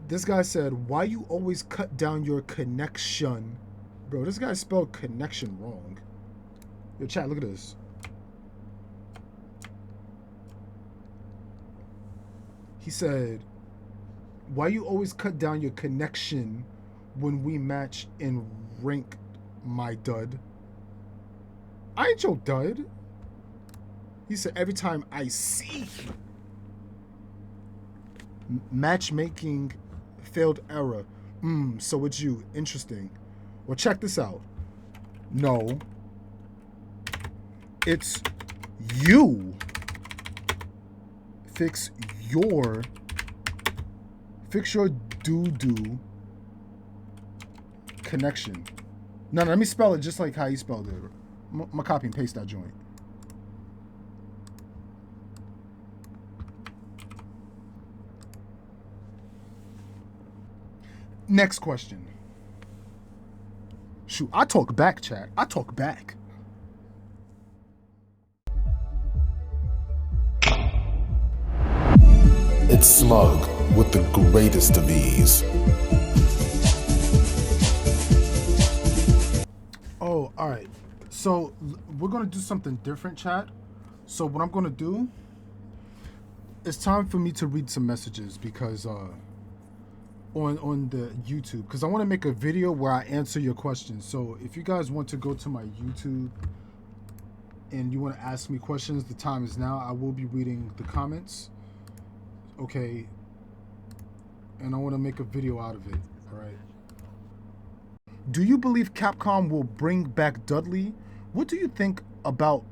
This guy said, "Why you always cut down your connection?" Bro, this guy spelled connection wrong. Yo, chat, look at this. He said, "Why you always cut down your connection when we match in rank, my dud?" I ain't your dud. He said, "Every time I see matchmaking failed error. So it's you. Interesting. Well, check this out. No, it's you. Fix your doo-doo connection." No, let me spell it just like how you spelled it. I'm gonna copy and paste that joint. Next question. Shoot, I talk back, chat. I talk back. It's Smug with the greatest of ease. Oh, all right. So we're gonna do something different, chat. So what I'm gonna do, it's time for me to read some messages because on the YouTube, because I want to make a video where I answer your questions. So if you guys want to go to my YouTube and you want to ask me questions, the time is now. I will be reading the comments. Okay. And I want to make a video out of it. All right. Do you believe Capcom will bring back Dudley? What do you think about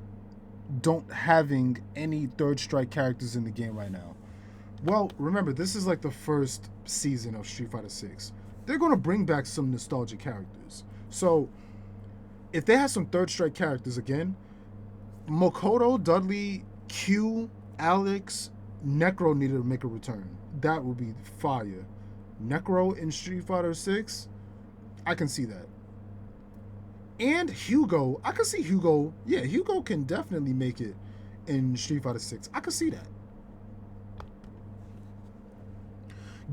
don't having any Third Strike characters in the game right now? Well, remember, this is like the first season of Street Fighter 6. They're going to bring back some nostalgic characters. So, if they have some Third Strike characters again, Makoto, Dudley, Q, Alex, Necro needed to make a return. That would be fire. Necro in Street Fighter 6, I can see that. And Hugo, I can see Hugo. Yeah, Hugo can definitely make it in Street Fighter 6. I can see that.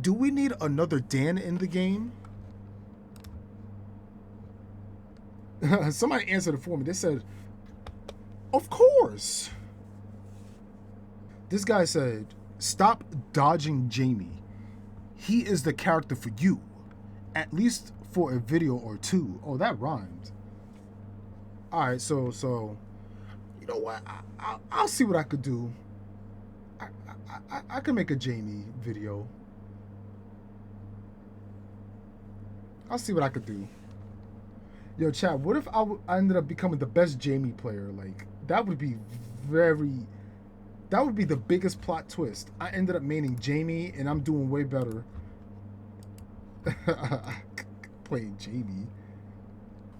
Do we need another Dan in the game? Somebody answered it for me. They said, of course. This guy said, stop dodging Jamie. He is the character for you. At least for a video or two. Oh, that rhymed. All right, so you know what? I'll see what I could do. I can make a Jamie video. I'll see what I could do. Yo, chat, what if I ended up becoming the best Jamie player? Like, that would be that would be the biggest plot twist. I ended up maining Jamie, and I'm doing way better. Playing Jamie.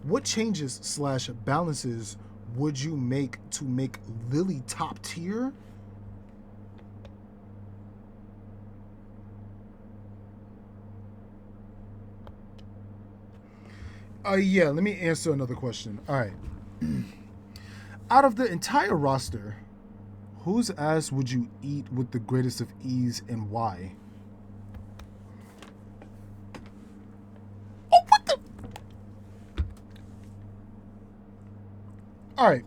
What changes / balances would you make to make Lily top tier? Yeah, let me answer another question. All right. Out of the entire roster, whose ass would you eat with the greatest of ease and why? Oh, what the? All right.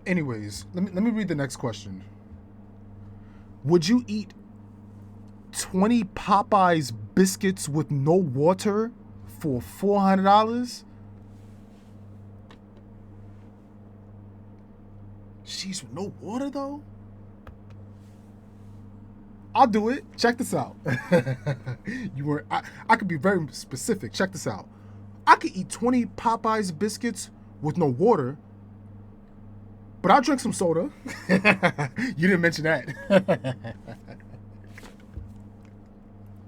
Anyways, let me read the next question. Would you eat 20 Popeyes biscuits with no water for $400? Sheesh, with no water though? I'll do it. Check this out. I could be very specific. Check this out. I could eat 20 Popeyes biscuits with no water, but I'll drink some soda. You didn't mention that.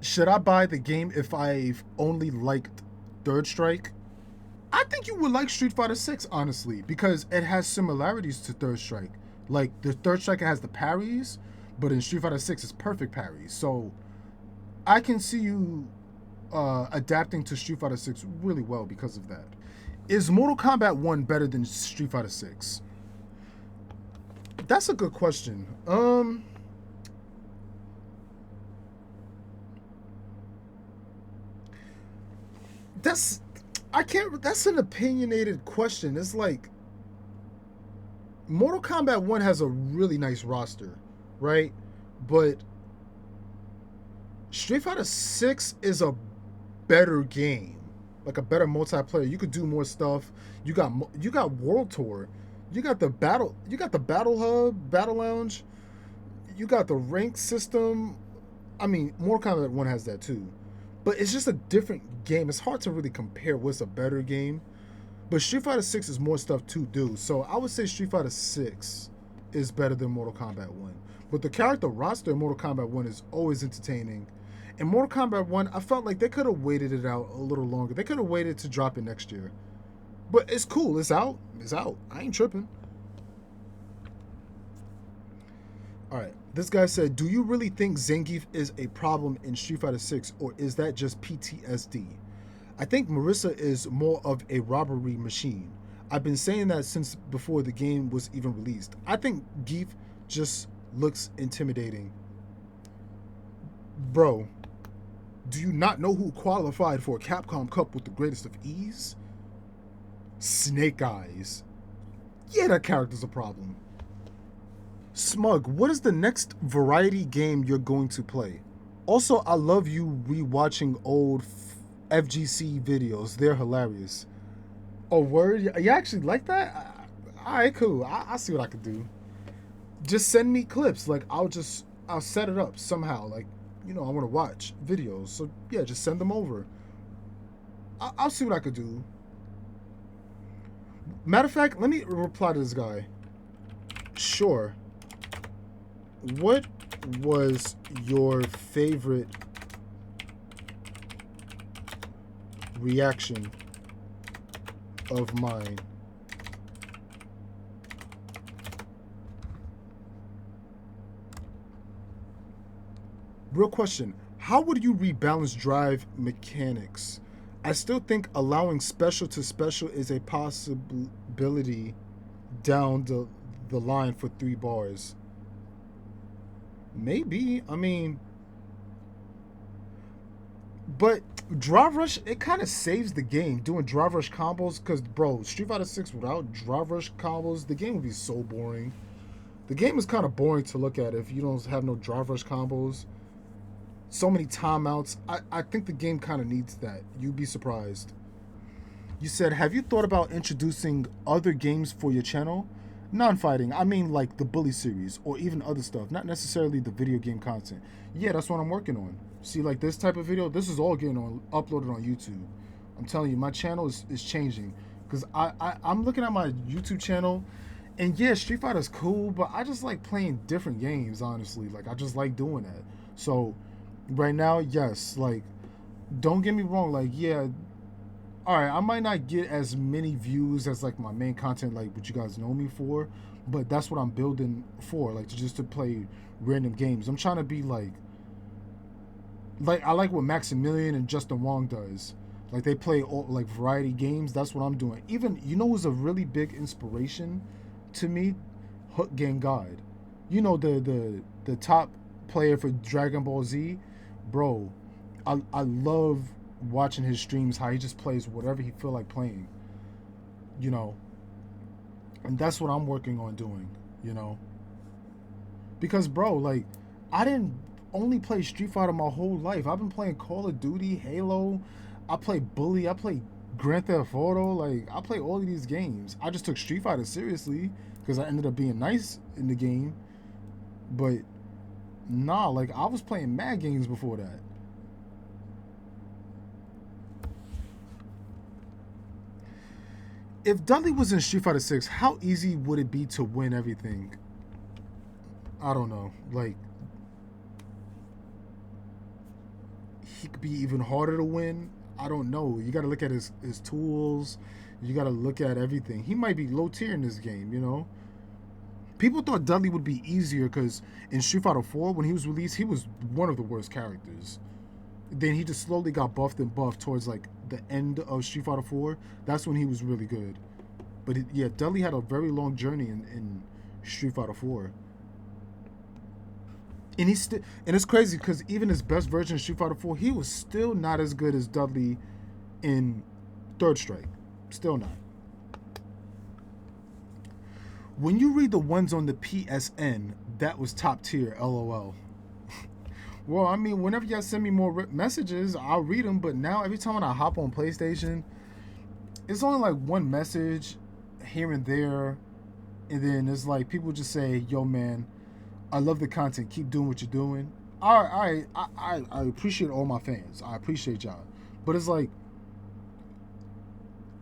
Should I buy the game if I've only liked Third Strike? I think you would like Street Fighter 6, honestly, because it has similarities to Third Strike. Like, the Third Strike has the parries, but in Street Fighter 6, it's perfect parries. So, I can see you adapting to Street Fighter 6 really well because of that. Is Mortal Kombat 1 better than Street Fighter 6? That's a good question. That's I can't. That's an opinionated question. It's like Mortal Kombat 1 has a really nice roster, right? But Street Fighter 6 is a better game, like a better multiplayer. You could do more stuff. You got World Tour, you got the battle hub, battle lounge, you got the rank system. I mean, Mortal Kombat 1 has that too, but it's just a different game. It's hard to really compare what's a better game. But Street Fighter 6 is more stuff to do. So I would say Street Fighter 6 is better than Mortal Kombat 1. But the character roster in Mortal Kombat 1 is always entertaining. In Mortal Kombat 1, I felt like they could have waited it out a little longer. They could have waited to drop it next year. But it's cool. It's out. It's out. I ain't tripping. All right. This guy said, "Do you really think Zangief is a problem in Street Fighter 6 or is that just PTSD? I think Marissa is more of a robbery machine. I've been saying that since before the game was even released. I think Geef just looks intimidating. Bro, do you not know who qualified for a Capcom Cup with the greatest of ease? Snake Eyes. Yeah, that character's a problem. Smug, what is the next variety game you're going to play? Also, I love you rewatching old FGC videos. They're hilarious." Oh, word? You actually like that? All right, cool. I see what I could do. Just send me clips. Like, I'll set it up somehow. Like, I want to watch videos. So, yeah, just send them over. I'll see what I could do. Matter of fact, let me reply to this guy. Sure. What was your favorite reaction of mine? Real question. How would you rebalance drive mechanics? I still think allowing special to special is a possibility down the line for 3 bars. Maybe. I mean, but Drive Rush, it kind of saves the game doing Drive Rush combos. Because, bro, Street Fighter 6 without Drive Rush combos, the game would be so boring. The game is kind of boring to look at if you don't have no Drive Rush combos. So many timeouts. I think the game kind of needs that. You'd be surprised. You said, have you thought about introducing other games for your channel? Non-fighting, I mean like the Bully series or even other stuff, not necessarily the video game content. Yeah, that's what I'm working on. See, like this type of video, this is all getting uploaded on YouTube. I'm telling you, my channel is changing because I'm looking at my YouTube channel, and yeah, Street Fighter's cool, but I just like playing different games, honestly. Like, I just like doing that. So right now, yes, like, don't get me wrong, like, yeah, all right, I might not get as many views as like my main content, like what you guys know me for, but that's what I'm building for, like just to play random games. I'm trying to be like I like what Maximilian and Justin Wong does. Like they play all, like variety games. That's what I'm doing. Even who's a really big inspiration to me, Hook Gang God. The top player for Dragon Ball Z, bro. I love watching his streams, how he just plays whatever he feel like playing, and that's what I'm working on doing, because bro, like, I didn't only play Street Fighter my whole life. I've been playing Call of Duty, Halo, I play Bully, I play Grand Theft Auto, like I play all of these games. I just took Street Fighter seriously because I ended up being nice in the game, but nah, like I was playing mad games before that. If Dudley was in Street Fighter 6, how easy would it be to win everything? I don't know. Like, he could be even harder to win. I don't know. You got to look at his tools. You got to look at everything. He might be low tier in this game. People thought Dudley would be easier because in Street Fighter 4, when he was released, he was one of the worst characters. Then he just slowly got buffed and buffed towards like the end of Street Fighter 4. That's when he was really good. But yeah, Dudley had a very long journey in Street Fighter 4. And and it's crazy because even his best version of Street Fighter 4, he was still not as good as Dudley in Third Strike. Still not. When you read the ones on the PSN, that was top tier, LOL. Well, I mean, whenever y'all send me more messages, I'll read them. But now, every time when I hop on PlayStation, it's only like one message here and there. And then it's like people just say, yo, man, I love the content. Keep doing what you're doing. I appreciate all my fans. I appreciate y'all. But it's like,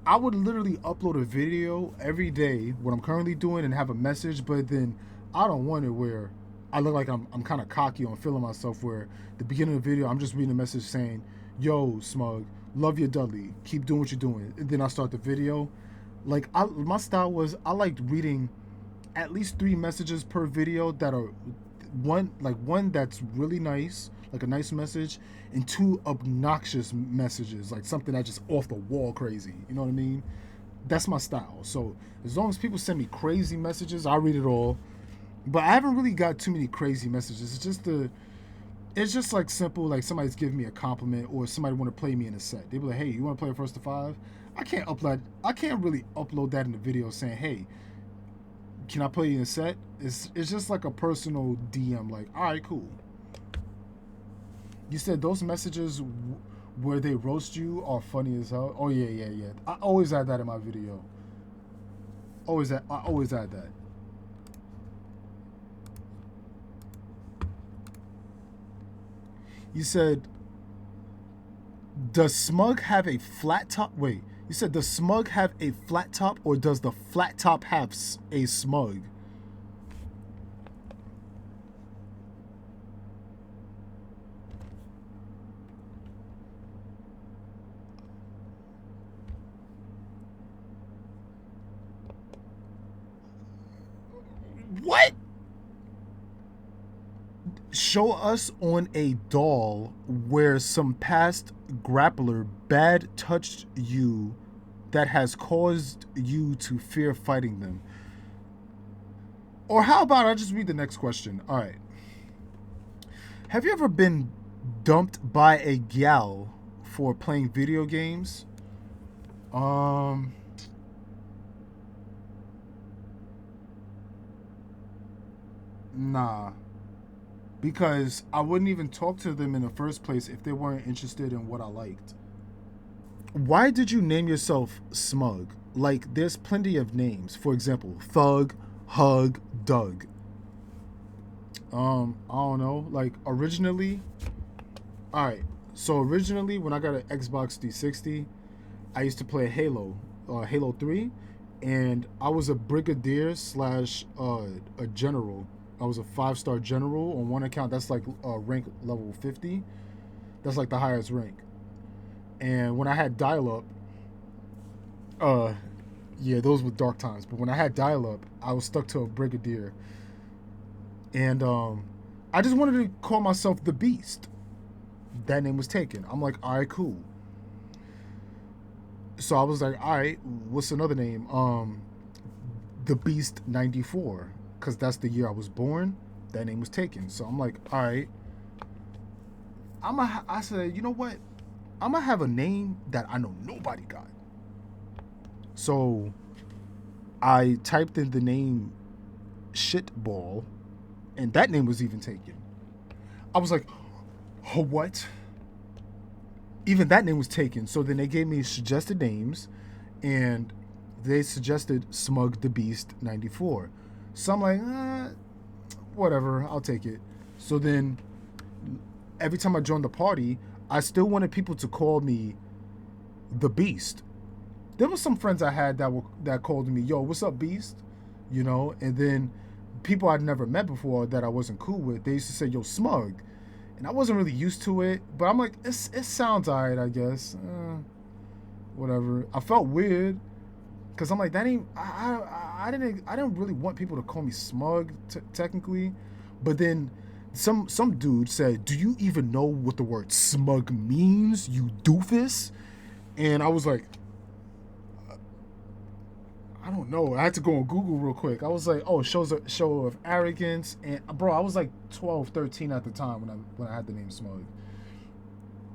I would literally upload a video every day, what I'm currently doing, and have a message. But then I don't want it where I look like I'm kind of cocky on feeling myself, where the beginning of the video, I'm just reading a message saying, yo, Smug, love you, Dudley. Keep doing what you're doing. And then I start the video. Like, my style was, I liked reading at least 3 messages per video that are one that's really nice, like a nice message, and 2 obnoxious messages, like something that's just off the wall crazy. You know what I mean? That's my style. So as long as people send me crazy messages, I read it all. But I haven't really got too many crazy messages. It's just like simple, like somebody's giving me a compliment, or somebody want to play me in a set. They be like, hey, you want to play first to 5? I can't really upload that in the video saying, hey, can I play you in a set? It's just like a personal DM, like, all right, cool. You said those messages where they roast you are funny as hell. Oh yeah. I always add that in my video. I always add that. You said, does Smug have a flat top? Wait, you said, does Smug have a flat top, or does the flat top have a Smug? What? Show us on a doll where some past grappler bad touched you that has caused you to fear fighting them. Or how about I just read the next question? All right. Have you ever been dumped by a gal for playing video games? Nah. Because I wouldn't even talk to them in the first place if they weren't interested in what I liked. Why did you name yourself Smug? Like, there's plenty of names. For example, Thug, Hug, Doug. I don't know. Like, originally... Alright, so originally, when I got an Xbox 360, I used to play Halo 3, and I was a brigadier / a general. I was a 5-star general on one account. That's like rank level 50. That's like the highest rank. And when I had dial-up, yeah, those were dark times. But when I had dial-up, I was stuck to a brigadier. And I just wanted to call myself the Beast. That name was taken. I'm like, all right, cool. So I was like, all right, what's another name? The Beast 94. Because that's the year I was born. That name was taken. So I'm like, all right. I said, you know what? I'm going to have a name that I know nobody got. So I typed in the name Shitball, and that name was even taken. I was like, oh, what? Even that name was taken. So then they gave me suggested names, and they suggested Smug the Beast 94. So I'm like, whatever, I'll take it. So then every time I joined the party, I still wanted people to call me the Beast. There were some friends I had that called me, yo, what's up, Beast? You know, and then people I'd never met before that I wasn't cool with, they used to say, yo, Smug. And I wasn't really used to it, but I'm like, it sounds all right, I guess. Whatever. I felt weird. Cause I'm like, that ain't. I didn't really want people to call me Smug technically, but then some dude said, "Do you even know what the word smug means, you doofus?" And I was like, I don't know. I had to go on Google real quick. I was like, oh, show of arrogance, and bro, I was like 12, 13 at the time when I had the name Smug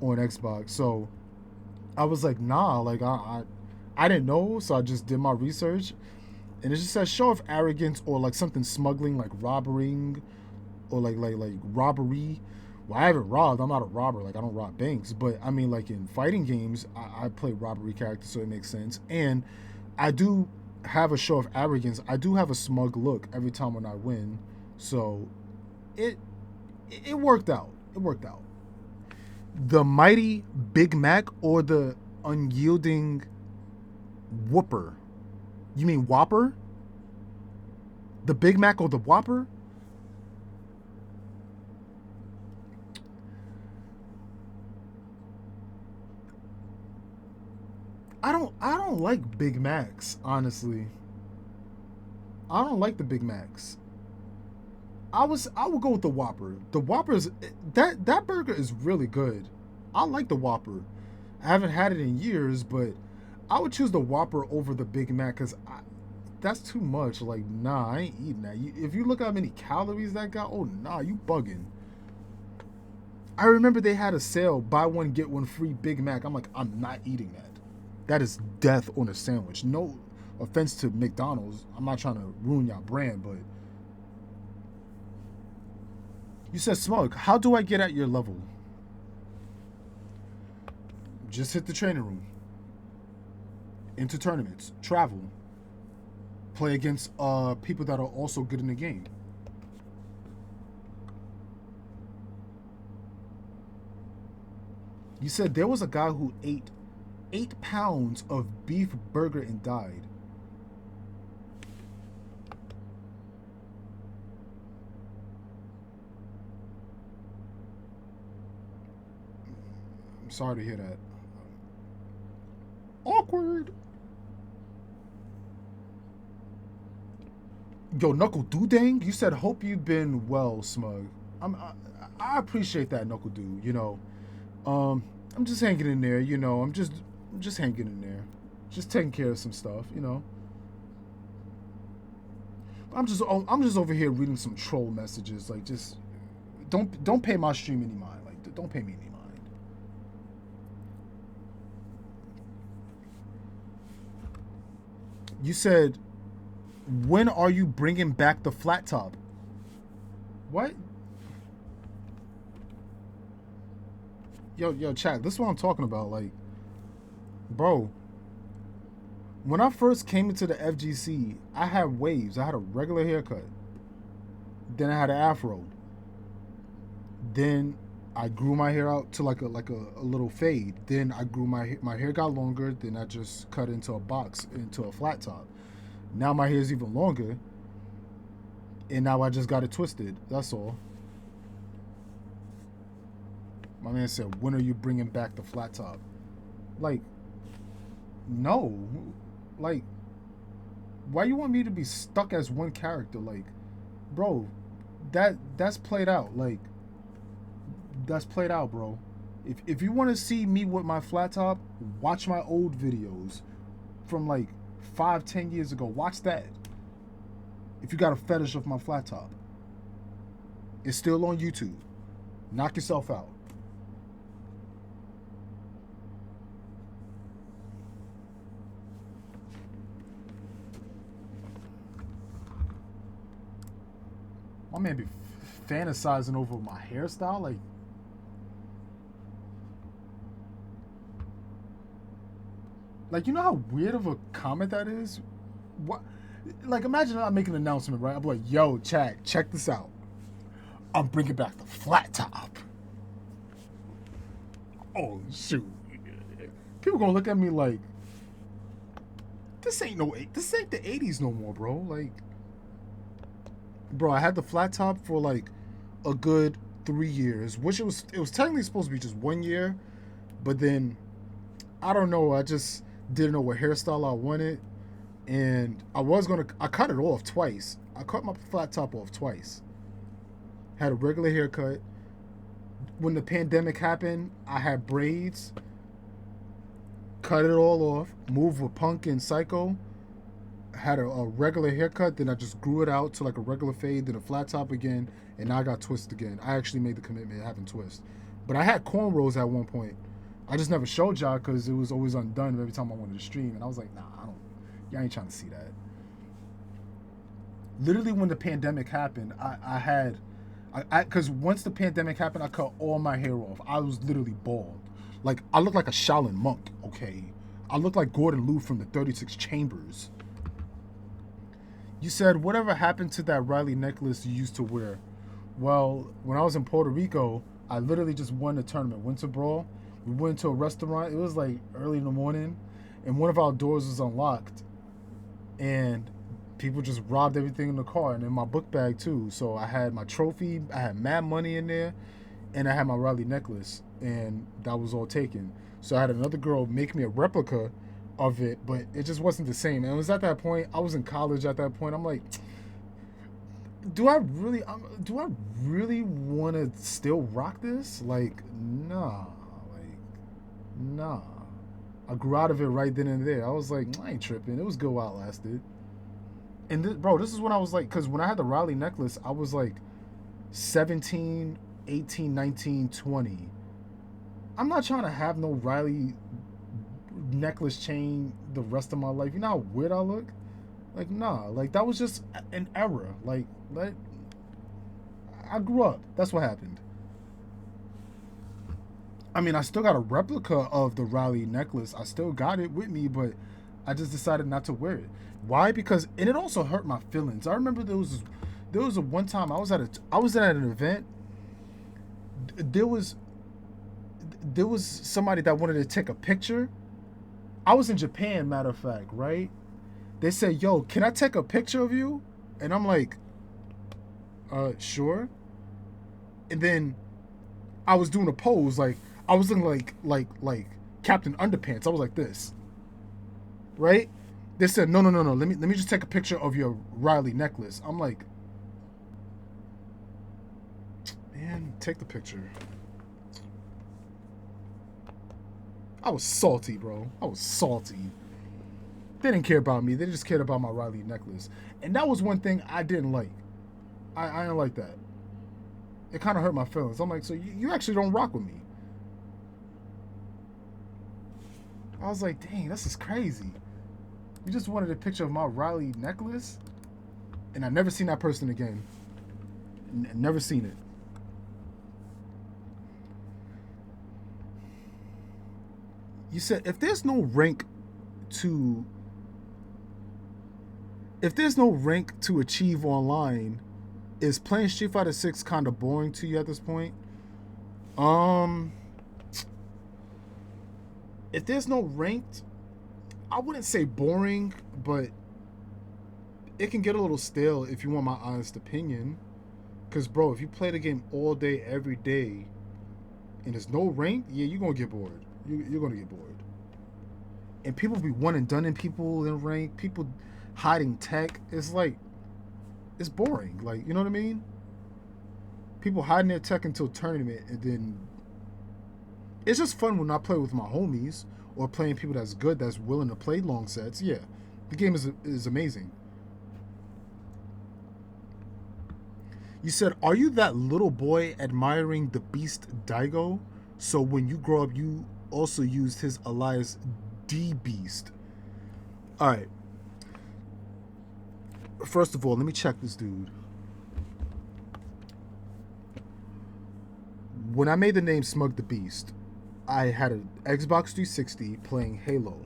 on Xbox. So I was like, nah, like I didn't know, so I just did my research, and it just says show of arrogance or like something smuggling, like robbering, or like robbery. Well, I haven't robbed. I'm not a robber. Like I don't rob banks, but I mean, like in fighting games, I play robbery characters, so it makes sense. And I do have a show of arrogance. I do have a smug look every time when I win, so it it worked out. It worked out. The mighty Big Mac or the unyielding Whopper? You mean Whopper? The Big Mac or the Whopper? I don't like Big Macs, honestly. I don't like the Big Macs. I would go with the Whopper. The Whopper's that burger is really good. I like the Whopper. I haven't had it in years, but I would choose the Whopper over the Big Mac because that's too much. Like, nah, I ain't eating that. If you look at how many calories that got, oh nah, you bugging. I remember they had a sale, buy one get one free Big Mac. I'm like, I'm not eating that. That is death on a sandwich. No offense to McDonald's. I'm not trying to ruin your brand, but you said Smug. How do I get at your level? Just hit the training room. Into tournaments. Travel. Play against people that are also good in the game. You said there was a guy who ate 8 pounds of beef burger and died. I'm sorry to hear that. Awkward. Yo, Knuckle Doodang, you said hope you've been well, Smug. I appreciate that, Knuckle Dude. You know, I'm just hanging in there. You know, I'm just hanging in there, just taking care of some stuff. You know, I'm just over here reading some troll messages. Like, just don't pay my stream any mind. Like, don't pay me any mind. You said, when are you bringing back the flat top? What? Yo, chat. This is what I'm talking about. Like, bro, when I first came into the FGC, I had waves. I had a regular haircut. Then I had an afro. Then I grew my hair out to like a little fade. Then I grew my hair got longer. Then I just cut into a box, into a flat top. Now my hair is even longer, and now I just got it twisted. That's all. My man said, when are you bringing back the flat top? Like, no. Like, why you want me to be stuck as one character? Like, bro, that's played out. Like, that's played out, bro. If you want to see me with my flat top, watch my old videos from like 5-10 years ago. Watch that. If you got a fetish of my flat top, it's still on YouTube. Knock yourself out. My man be fantasizing over my hairstyle. Like, you know how weird of a comment that is? What? Like, imagine I make an announcement, right? I'm like, yo, chat, check this out. I'm bringing back the flat top. Oh, shoot. People gonna look at me like, this ain't the 80s no more, bro. Like, bro, I had the flat top for like a good 3 years, which it was technically supposed to be just 1 year, but then I don't know, I just didn't know what hairstyle I wanted, and I cut it off twice. I cut my flat top off twice. Had a regular haircut. When the pandemic happened, I had braids, cut it all off, moved with Punk and Psycho, had a regular haircut, then I just grew it out to like a regular fade, then a flat top again, and now I got twist again. I actually made the commitment of having twist. But I had cornrows at one point. I just never showed y'all because it was always undone every time I wanted to stream, and I was like, nah, I don't. Y'all ain't trying to see that. Literally, when the pandemic happened, because once the pandemic happened, I cut all my hair off. I was literally bald. Like, I look like a Shaolin monk, okay? I look like Gordon Liu from the 36 Chambers. You said, whatever happened to that Riley necklace you used to wear? Well, when I was in Puerto Rico, I literally just won the tournament, Winter Brawl. We went to a restaurant. It was like early in the morning, and one of our doors was unlocked, and people just robbed everything in the car and in my book bag too. So I had my trophy, I had mad money in there, and I had my Riley necklace, and that was all taken. So I had another girl make me a replica of it, but it just wasn't the same. And it was at that point, I was in college at that point. I'm like, do I really want to still rock this? Like, nah, nah. I grew out of it right then and there. I was like, I ain't tripping. It was good while it lasted. And this is when I was like, because when I had the Riley necklace, I was like 17, 18, 19, 20. I'm not trying to have no Riley necklace chain the rest of my life. You know how weird I look? Like, nah. Like, that was just an error. Like, I grew up. That's what happened. I mean, I still got a replica of the Riley necklace. I still got it with me, but I just decided not to wear it. Why? Because, and it also hurt my feelings. I remember there was a one time I was at an event. There was somebody that wanted to take a picture. I was in Japan, matter of fact, right? They said, "Yo, can I take a picture of you?" And I'm like, sure. And then I was doing a pose, like I was looking like Captain Underpants. I was like this, right? They said, no. Let me just take a picture of your Riley necklace. I'm like, man, take the picture. I was salty, bro. I was salty. They didn't care about me. They just cared about my Riley necklace. And that was one thing I didn't like. I didn't like that. It kind of hurt my feelings. I'm like, so you actually don't rock with me. I was like, dang, this is crazy. You just wanted a picture of my Riley necklace? And I never seen that person again. Never seen it. You said, if there's no rank to achieve online, is playing Street Fighter 6 kind of boring to you at this point? If there's no ranked, I wouldn't say boring, but it can get a little stale if you want my honest opinion. Because, bro, if you play the game all day, every day, and there's no rank, yeah, you're going to get bored. You're going to get bored. And people be one and done in people in rank, people hiding tech. It's like, it's boring. Like, you know what I mean? People hiding their tech until tournament, and then it's just fun when I play with my homies or playing people that's good, that's willing to play long sets. Yeah, the game is amazing. You said, are you that little boy admiring the beast Dizzho? So when you grow up, you also used his alias D Beast. All right. First of all, let me check this dude. When I made the name Smug the Beast, I had an Xbox 360 playing Halo.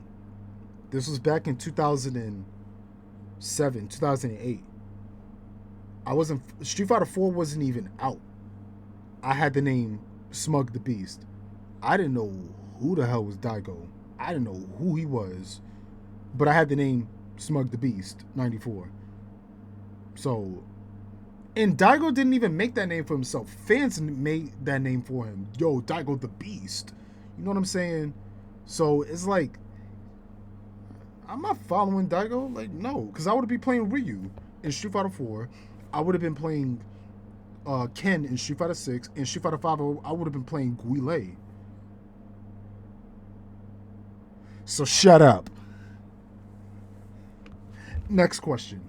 This was back in 2007, 2008. Street Fighter 4 wasn't even out. I had the name Smug the Beast. I didn't know who the hell was Dizzho. I didn't know who he was. But I had the name Smug the Beast, 94. So, and Dizzho didn't even make that name for himself. Fans made that name for him. Yo, Dizzho the Beast. You know what I'm saying? So, it's like, I'm not following Dizzho. Like, no. Because I would be playing Ryu in Street Fighter 4. I would have been playing Ken in Street Fighter 6. In Street Fighter 5, I would have been playing Guile. So shut up. Next question.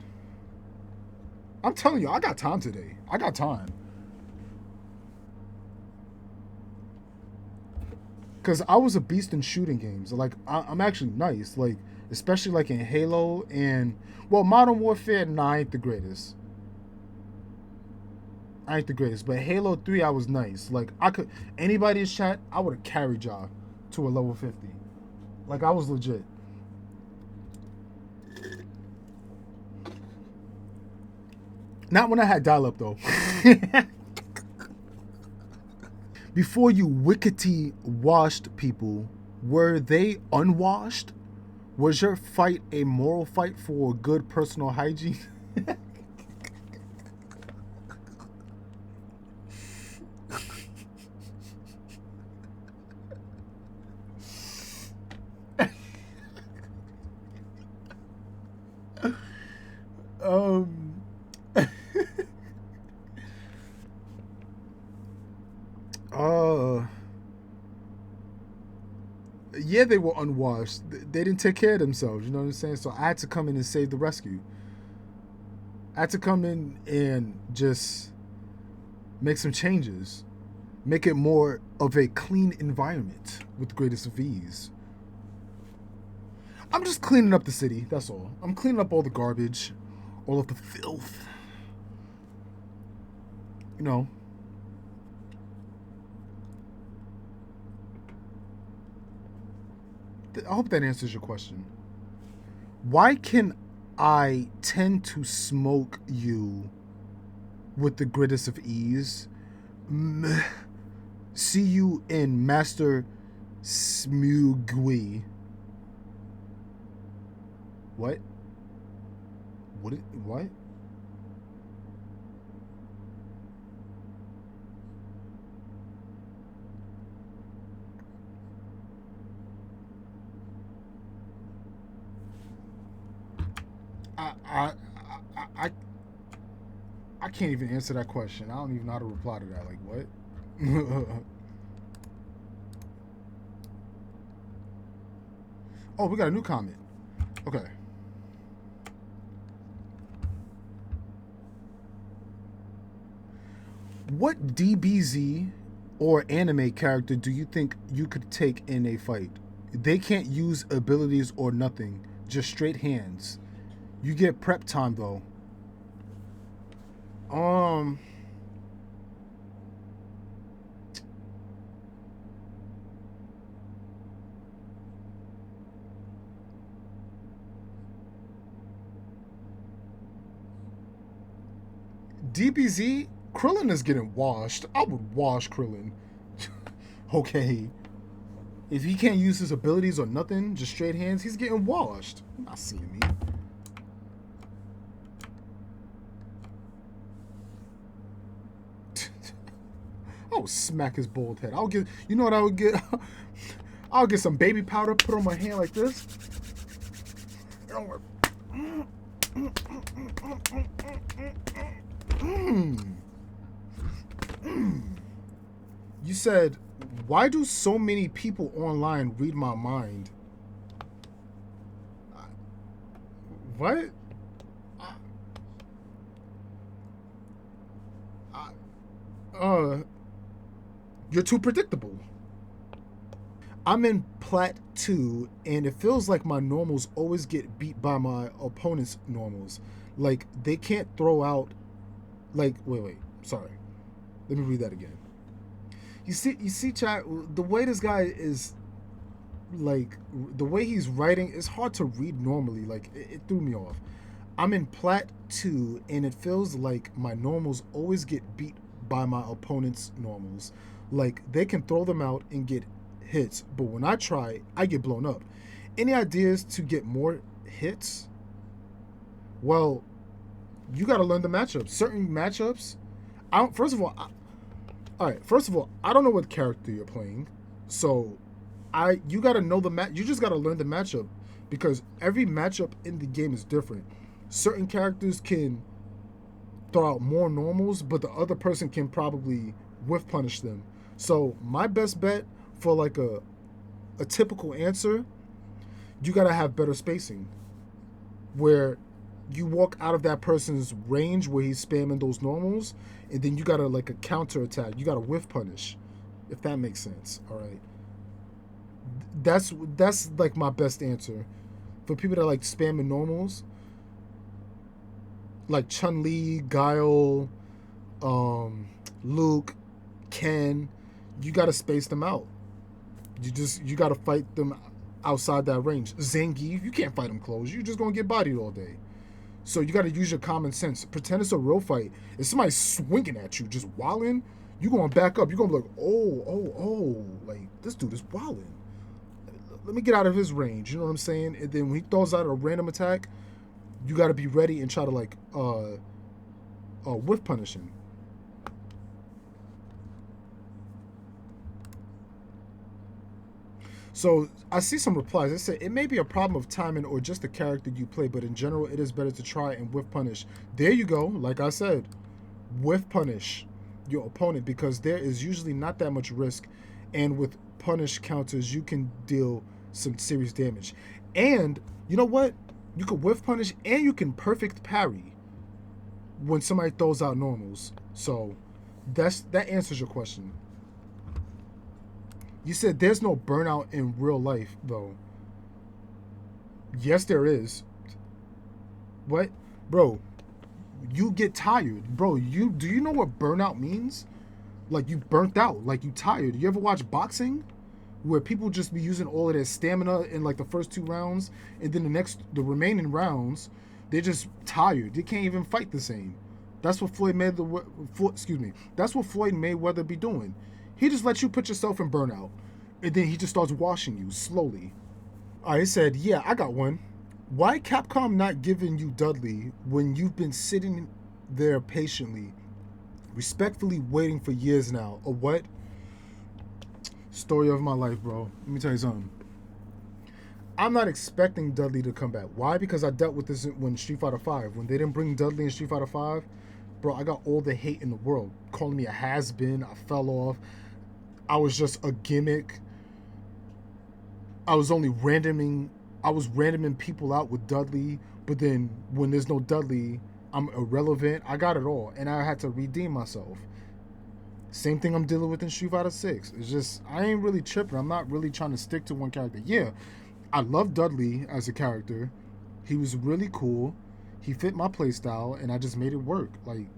I'm telling you, I got time today. I got time. Because I was a beast in shooting games. Like, I'm actually nice. Like, especially like in Halo and, well, Modern Warfare, nah, I ain't the greatest. I ain't the greatest. But Halo 3, I was nice. Like, I could, anybody's chat, I would have carried y'all to a level 50. Like, I was legit. Not when I had dial up, though. Before you wickety washed people, were they unwashed? Was your fight a moral fight for good personal hygiene? um yeah, they were unwashed. They didn't take care of themselves, you know what I'm saying? So I had to come in and save the rescue. I had to come in and just make some changes. Make it more of a clean environment with the greatest of ease. I'm just cleaning up the city, that's all. I'm cleaning up all the garbage, all of the filth. You know. I hope that answers your question. Why can I tend to smoke you with the greatest of ease? See you in Master Smugui. What? What? I I I can't even answer that question. I don't even know how to reply to that. Like what? Oh, we got a new comment. Okay. What DBZ or anime character do you think you could take in a fight? They can't use abilities or nothing, just straight hands. You get prep time though. Um DBZ, Krillin is getting washed. I would wash Krillin. Okay. If he can't use his abilities or nothing, just straight hands, he's getting washed. You're not seeing me. I would smack his bald head. I'll get, you know what I would get? I'll get some baby powder, put on my hand like this. You said, why do so many people online read my mind? What? You're too predictable. I'm in Plat 2, and it feels like my normals always get beat by my opponent's normals. Like, they can't throw out... Like, wait, sorry. Let me read that again. You see, chat, the way this guy is... Like, the way he's writing, it's hard to read normally. Like, it threw me off. I'm in Plat 2, and it feels like my normals always get beat by my opponent's normals. Like, they can throw them out and get hits, but when I try, I get blown up. Any ideas to get more hits? Well, you got to learn the matchups. Certain matchups, first of all, I don't know what character you're playing, so you got to know the match. You just got to learn the matchup, because every matchup in the game is different. Certain characters can throw out more normals, but the other person can probably whiff punish them. So my best bet for like a typical answer, you gotta have better spacing, where you walk out of that person's range where he's spamming those normals, and then you gotta like a counter attack. You gotta whiff punish, if that makes sense. All right. That's like my best answer. For people that like spamming normals, like Chun-Li, Guile, um, Luke, Ken, you gotta space them out. You gotta fight them outside that range. Zangief, you can't fight him close. You're just gonna get bodied all day. So you gotta use your common sense. Pretend it's a real fight. If somebody's swinging at you, just wilding, you gonna back up. You're gonna be like, oh, like this dude is wilding. Let me get out of his range. You know what I'm saying? And then when he throws out a random attack, you gotta be ready and try to like whiff punish him. So I see some replies. They say it may be a problem of timing or just the character you play, but in general, it is better to try and whiff punish. There you go. Like I said, whiff punish your opponent because there is usually not that much risk, and with punish counters, you can deal some serious damage. And you know what? You can whiff punish and you can perfect parry when somebody throws out normals. So that answers your question. You said there's no burnout in real life, though. Yes, there is. What? Bro, you get tired. Bro, do you know what burnout means? Like you burnt out, like you tired. You ever watch boxing? Where people just be using all of their stamina in like the first 2 rounds, and then the remaining rounds, they're just tired. They can't even fight the same. That's what That's what Floyd Mayweather be doing. He just lets you put yourself in burnout, and then he just starts washing you slowly. I said, yeah, I got one. Why Capcom not giving you Dudley when you've been sitting there patiently, respectfully waiting for years now? Or what? Story of my life, bro. Let me tell you something. I'm not expecting Dudley to come back. Why? Because I dealt with this when Street Fighter V. When they didn't bring Dudley in Street Fighter V, bro, I got all the hate in the world. Calling me a has-been. I fell off. I was just a gimmick. I was randoming people out with Dudley, but then when there's no Dudley, I'm irrelevant. I got it all, and I had to redeem myself. Same thing I'm dealing with in Street Fighter 6. It's just, I ain't really tripping. I'm not really trying to stick to one character. Yeah, I love Dudley as a character. He was really cool. He fit my playstyle, and I just made it work. Like,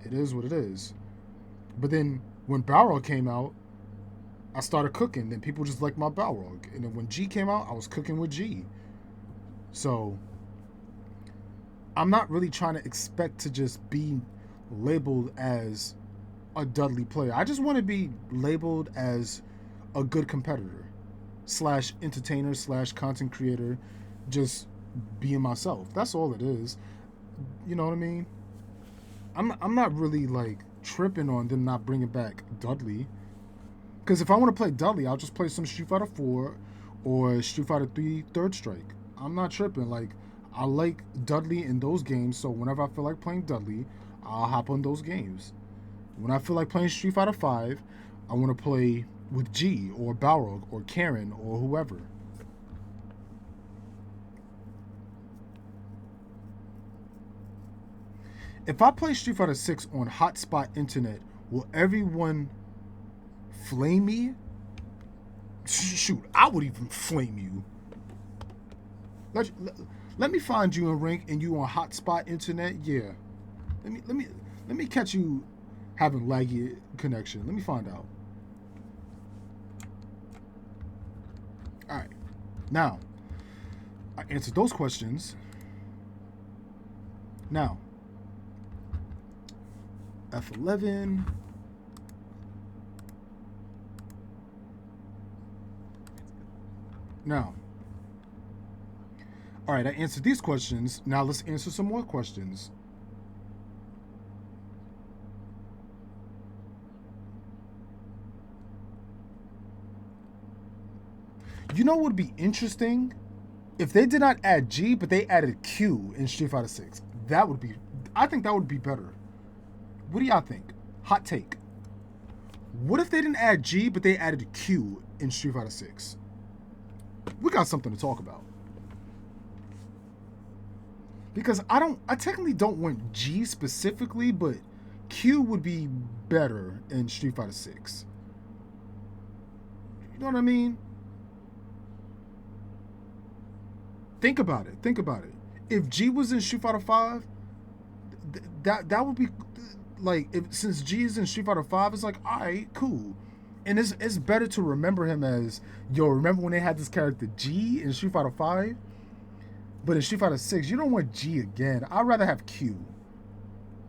it is what it is. But then when Balrog came out, I started cooking. Then people just liked my Balrog. And then when G came out, I was cooking with G. So I'm not really trying to expect to just be labeled as a Dudley player. I just want to be labeled as a good competitor / entertainer / content creator, just being myself. That's all it is. You know what I mean? I'm not really like tripping on them not bringing back Dudley. Because if I want to play Dudley, I'll just play some Street Fighter 4 or Street Fighter 3 Third Strike. I'm not tripping. Like, I like Dudley in those games, so whenever I feel like playing Dudley, I'll hop on those games. When I feel like playing Street Fighter 5, I want to play with G or Balrog or Karen or whoever. If I play Street Fighter 6 on hotspot internet, will everyone flame me? Shoot, I would even flame you. Let me find you in rank and you on hotspot internet. Yeah, let me catch you having laggy connection. Let me find out. All right, now I answered those questions. Now F11. Now, all right, I answered these questions. Now let's answer some more questions. You know what would be interesting? If they did not add G, but they added Q in Street Fighter 6. I think that would be better. What do y'all think? Hot take. What if they didn't add G, but they added Q in Street Fighter 6? We got something to talk about. Because I technically don't want G specifically, but Q would be better in Street Fighter 6. You know what I mean? Think about it. Think about it. If G was in Street Fighter Five, that would be like since G is in Street Fighter Five, it's like all right, cool. And it's better to remember him as yo. Remember when they had this character G in Street Fighter Five, but in Street Fighter Six, you don't want G again. I'd rather have Q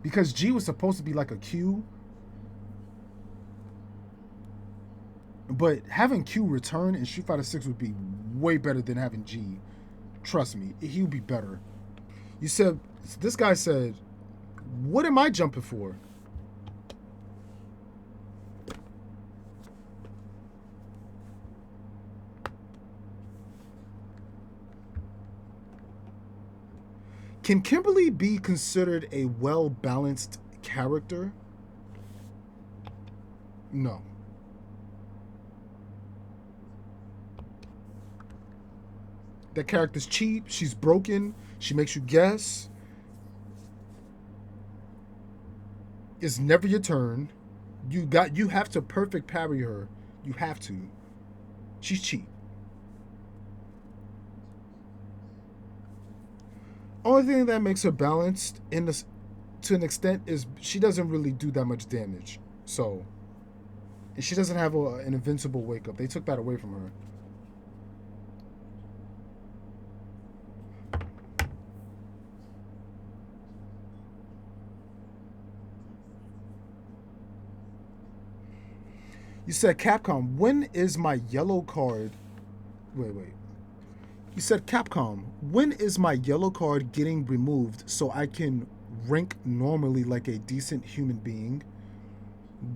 because G was supposed to be like a Q, but having Q return in Street Fighter Six would be way better than having G. Trust me, he would be better. You said this guy said, "What am I jumping for?" Can Kimberly be considered a well-balanced character? No. That character's cheap. She's broken. She makes you guess. It's never your turn. You have to perfect parry her. You have to. She's cheap. Only thing that makes her balanced in this to an extent is she doesn't really do that much damage. So, and she doesn't have an invincible wake up. They took that away from her. You said Capcom, when is my yellow card? Wait. You said Capcom, when is my yellow card getting removed so I can rank normally like a decent human being?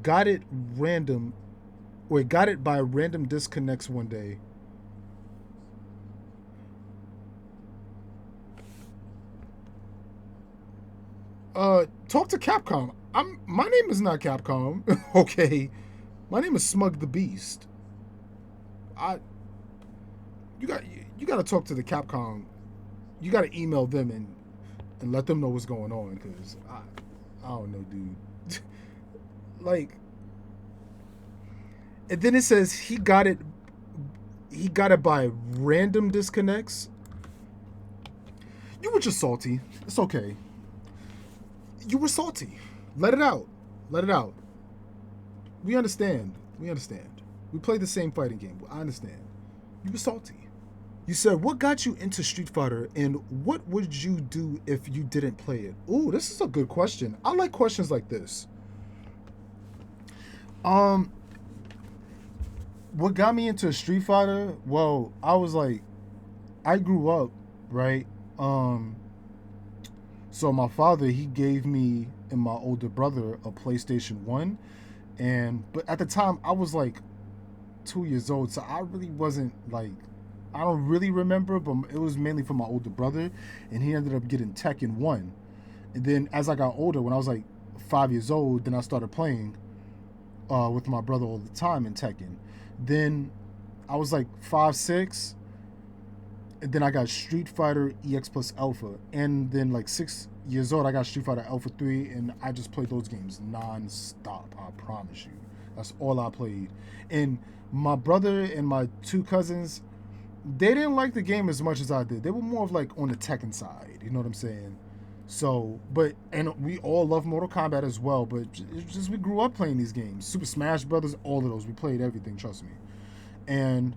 Got it random. Wait, got it by random disconnects one day. Talk to Capcom. My name is not Capcom. Okay. My name is Smug the Beast. I you got to talk to the Capcom. You got to email them and let them know what's going on because I don't know, dude. Like, and then it says he got it by random disconnects. You were just salty. It's okay. You were salty. Let it out. Let it out. We understand. We understand. We play the same fighting game. I understand. You were salty. You said, what got you into Street Fighter and what would you do if you didn't play it? Ooh, this is a good question. I like questions like this. What got me into Street Fighter? Well, I grew up, right? So my father, he gave me and my older brother a PlayStation 1. But at the time, I was like 2 years old, so I really wasn't like, I don't really remember, but it was mainly for my older brother, and he ended up getting Tekken 1. And then as I got older, when I was like 5 years old, then I started playing with my brother all the time in Tekken. Then I was like 5, 6, and then I got Street Fighter EX plus Alpha. And then like 6 years old, I got Street Fighter Alpha 3, and I just played those games non-stop, I promise you. That's all I played. And my brother and my 2 cousins, they didn't like the game as much as I did. They were more of like on the Tekken side, you know what I'm saying? So, and we all love Mortal Kombat as well, but it's just we grew up playing these games. Super Smash Brothers, all of those. We played everything, trust me. And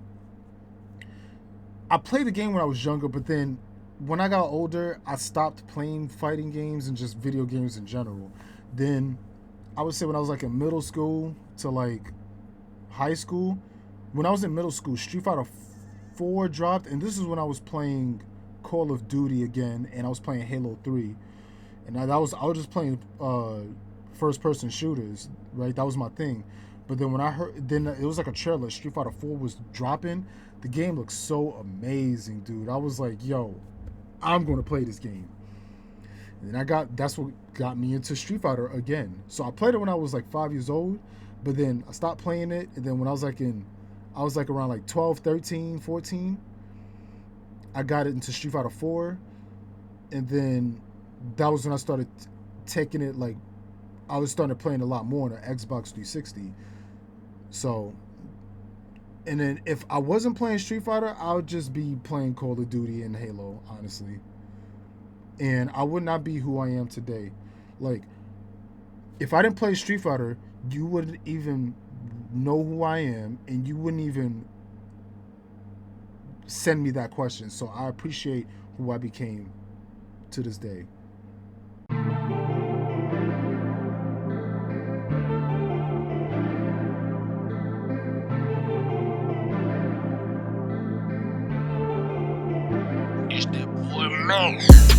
I played the game when I was younger, but then when I got older, I stopped playing fighting games and just video games in general. Then I would say when I was like in middle school to like high school, when I was in middle school, Street Fighter 4 dropped, and this is when I was playing Call of Duty again, and I was playing Halo 3, and I was just playing first person shooters, right? That was my thing. But then when I heard, then it was like a trailer. Street Fighter 4 was dropping. The game looked so amazing, dude. I was like, yo, I'm going to play this game. And that's what got me into Street Fighter again. So I played it when I was like 5 years old, but then I stopped playing it. And then when I was like around like 12, 13, 14, I got it into Street Fighter 4. And then that was when I started taking it, like, I was starting playing a lot more on the Xbox 360. So And then if I wasn't playing Street Fighter, I would just be playing Call of Duty and Halo, honestly. And I would not be who I am today. Like, if I didn't play Street Fighter, you wouldn't even know who I am, and you wouldn't even send me that question. So I appreciate who I became to this day. It's that boy Mac.